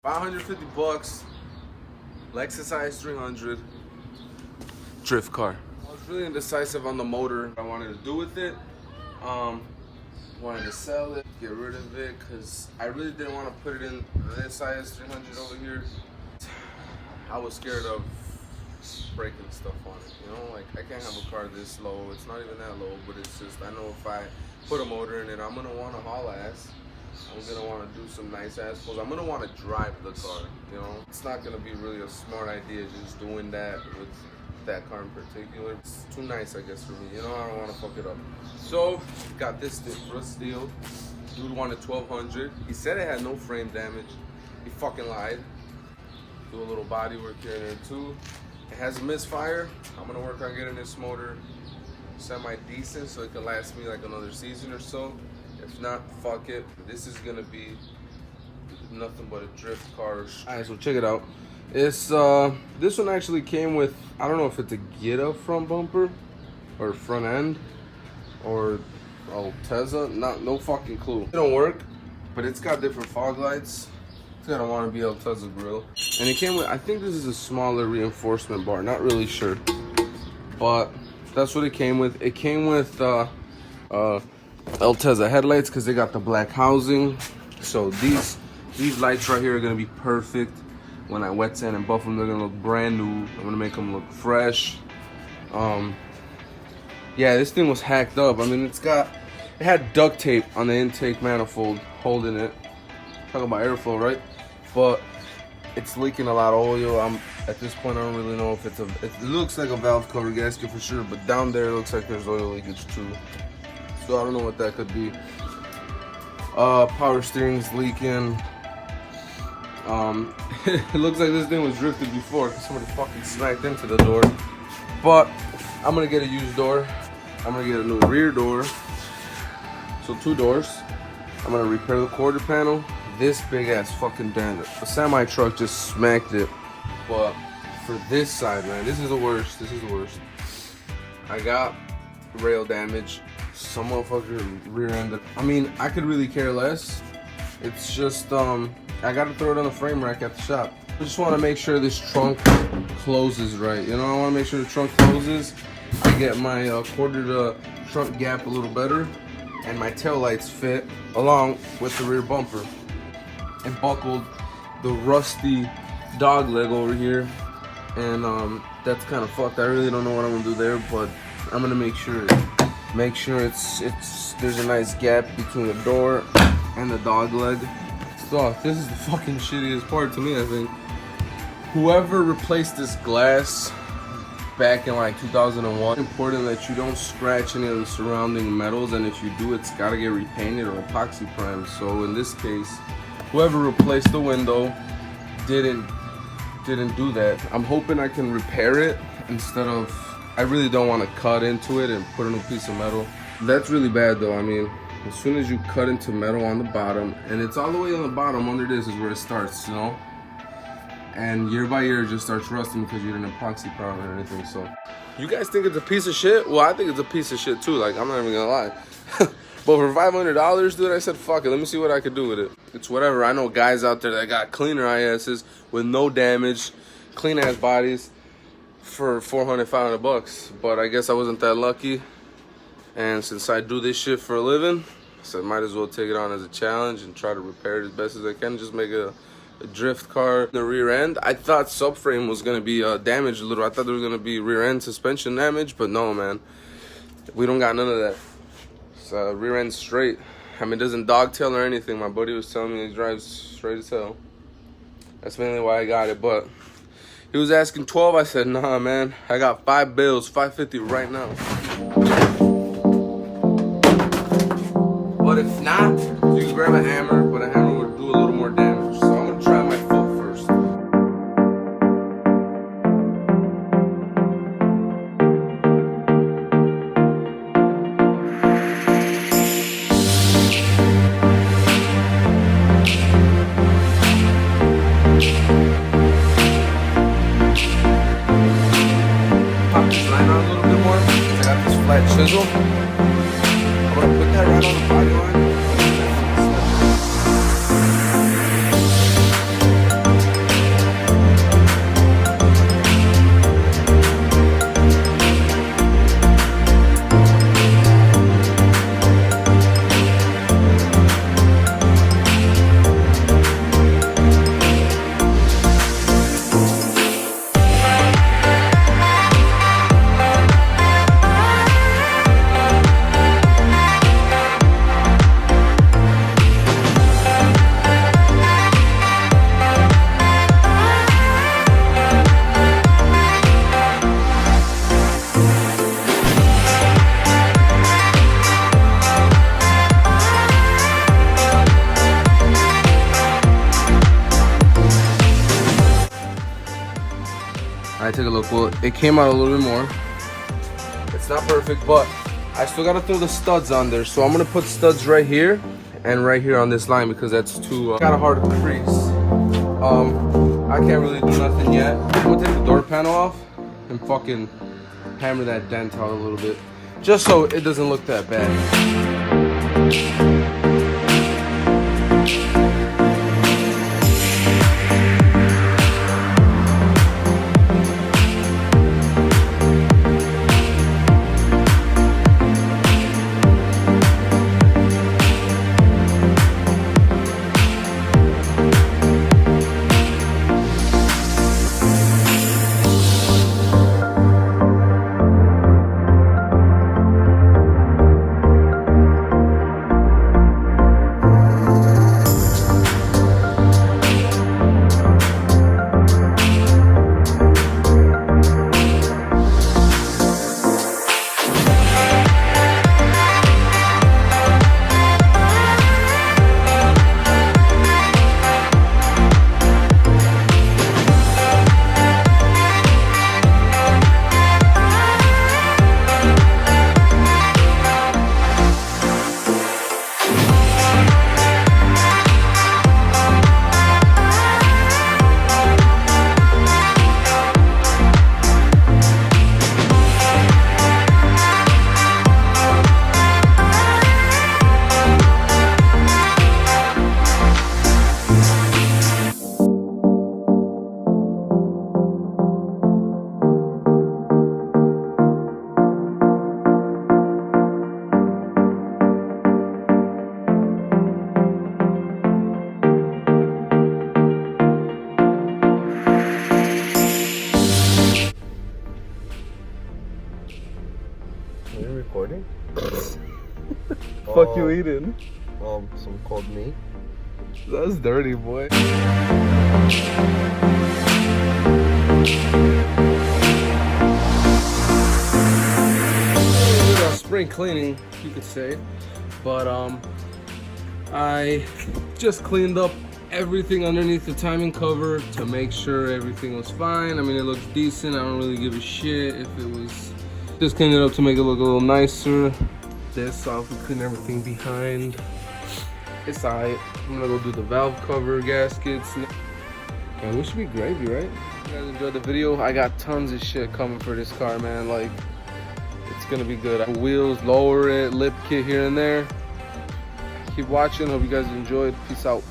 $550, Lexus IS300, drift car. I was really indecisive on the motor. What I wanted to do with it. Wanted to sell it, get rid of it, because I really didn't want to put it in this IS300 over here. I was scared of breaking stuff on it, you know? Like, I can't have a car this low. It's not even that low, but it's just, I know if I put a motor in it, I'm going to want to haul ass. I'm going to want to do some nice ass pulls. I'm going to want to drive the car, you know? It's not going to be really a smart idea just doing that with that car in particular. It's too nice, I guess, for me, you know? I don't want to fuck it up. So, got this for a steal. Dude wanted $1,200. He said it had no frame damage. He fucking lied. Do a little body work here and there too. It has a misfire. I'm gonna work on getting this motor semi-decent so it can last me like another season or so. If not, fuck it. This is gonna be nothing but a drift car. Alright, so check it out. It's this one actually came with, I don't know if it's a get-up front bumper or front end or Altezza. No fucking clue. It don't work, but it's got different fog lights. It's got a wannabe Altezza grill. And it came with, I think this is a smaller reinforcement bar, not really sure. But that's what it came with. It came with Altezza headlights because they got the black housing. So these lights right here are gonna be perfect. When I wet sand and buff them, they're gonna look brand new. I'm gonna make them look fresh. Yeah, this thing was hacked up. I mean, it had duct tape on the intake manifold holding it. Talking about airflow, right? But it's leaking a lot of oil. At this point, I don't really know if it looks like a valve cover gasket for sure, but down there it looks like there's oil leakage too. So I don't know what that could be. Power steering's leaking. It looks like this thing was drifted before because somebody fucking smacked into the door. But I'm gonna get a used door. I'm gonna get a new rear door. So 2 doors. I'm gonna repair the quarter panel. This big ass fucking dent. The semi truck just smacked it. But for this side, man, this is the worst. This is the worst. I got rail damage. Some motherfucker rear ended. I mean, I could really care less. It's just I gotta throw it on the frame rack at the shop. I just want to make sure this trunk closes right. You know, I want to make sure the trunk closes. I get my quarter to trunk gap a little better, and my tail lights fit along with the rear bumper. And buckled the rusty dog leg over here, and that's kind of fucked. I really don't know what I'm gonna do there, but I'm gonna make sure there's a nice gap between the door and the dog leg. So this is the fucking shittiest part to me, I think. Whoever replaced this glass back in like 2001, it's important that you don't scratch any of the surrounding metals, and if you do, it's gotta get repainted or epoxy primed. So in this case, whoever replaced the window didn't do that. I'm hoping I can repair it instead of, I really don't want to cut into it and put a new piece of metal. That's really bad though. I mean, as soon as you cut into metal on the bottom, and it's all the way on the bottom under this is where it starts, you know? And year by year it just starts rusting because you didn't epoxy prime or anything. So you guys think it's a piece of shit? Well, I think it's a piece of shit too. Like, I'm not even gonna lie. But for $500, dude, I said, fuck it. Let me see what I could do with it. It's whatever. I know guys out there that got cleaner ISs with no damage, clean-ass bodies for $400, $500. But I guess I wasn't that lucky. And since I do this shit for a living, I said, might as well take it on as a challenge and try to repair it as best as I can. Just make a drift car in the rear end. I thought subframe was going to be damaged a little. I thought there was going to be rear end suspension damage. But no, man. We don't got none of that. Rear end straight. I mean, it doesn't dogtail or anything. My buddy was telling me it drives straight as hell. That's mainly why I got it. But he was asking 12. I said, nah, man. I got 5 bills, $550 right now. But if not, you can grab a hammer, but a hammer would do a little more damage. So I'm gonna try my foot first. Chisel. I'm gonna put that right on the body line. I took a look. Well, it came out a little bit more. It's not perfect, but I still gotta throw the studs on there. So I'm gonna put studs right here and right here on this line because that's too kind of hard to crease. I can't really do nothing yet. I'm gonna take the door panel off and fucking hammer that dent out a little bit, just so it doesn't look that bad. Are you recording? Fuck you eating? Some called me. That's dirty, boy. Spring cleaning, you could say, but I just cleaned up everything underneath the timing cover to make sure everything was fine. I mean, it looks decent. I don't really give a shit if it was. Just cleaned it up to make it look a little nicer. This off, we clean everything behind. It's alright. I'm gonna go do the valve cover, gaskets. Man, we should be gravy, right? You guys enjoyed the video? I got tons of shit coming for this car, man. Like, it's gonna be good. Wheels, lower it, lip kit here and there. Keep watching. Hope you guys enjoyed. Peace out.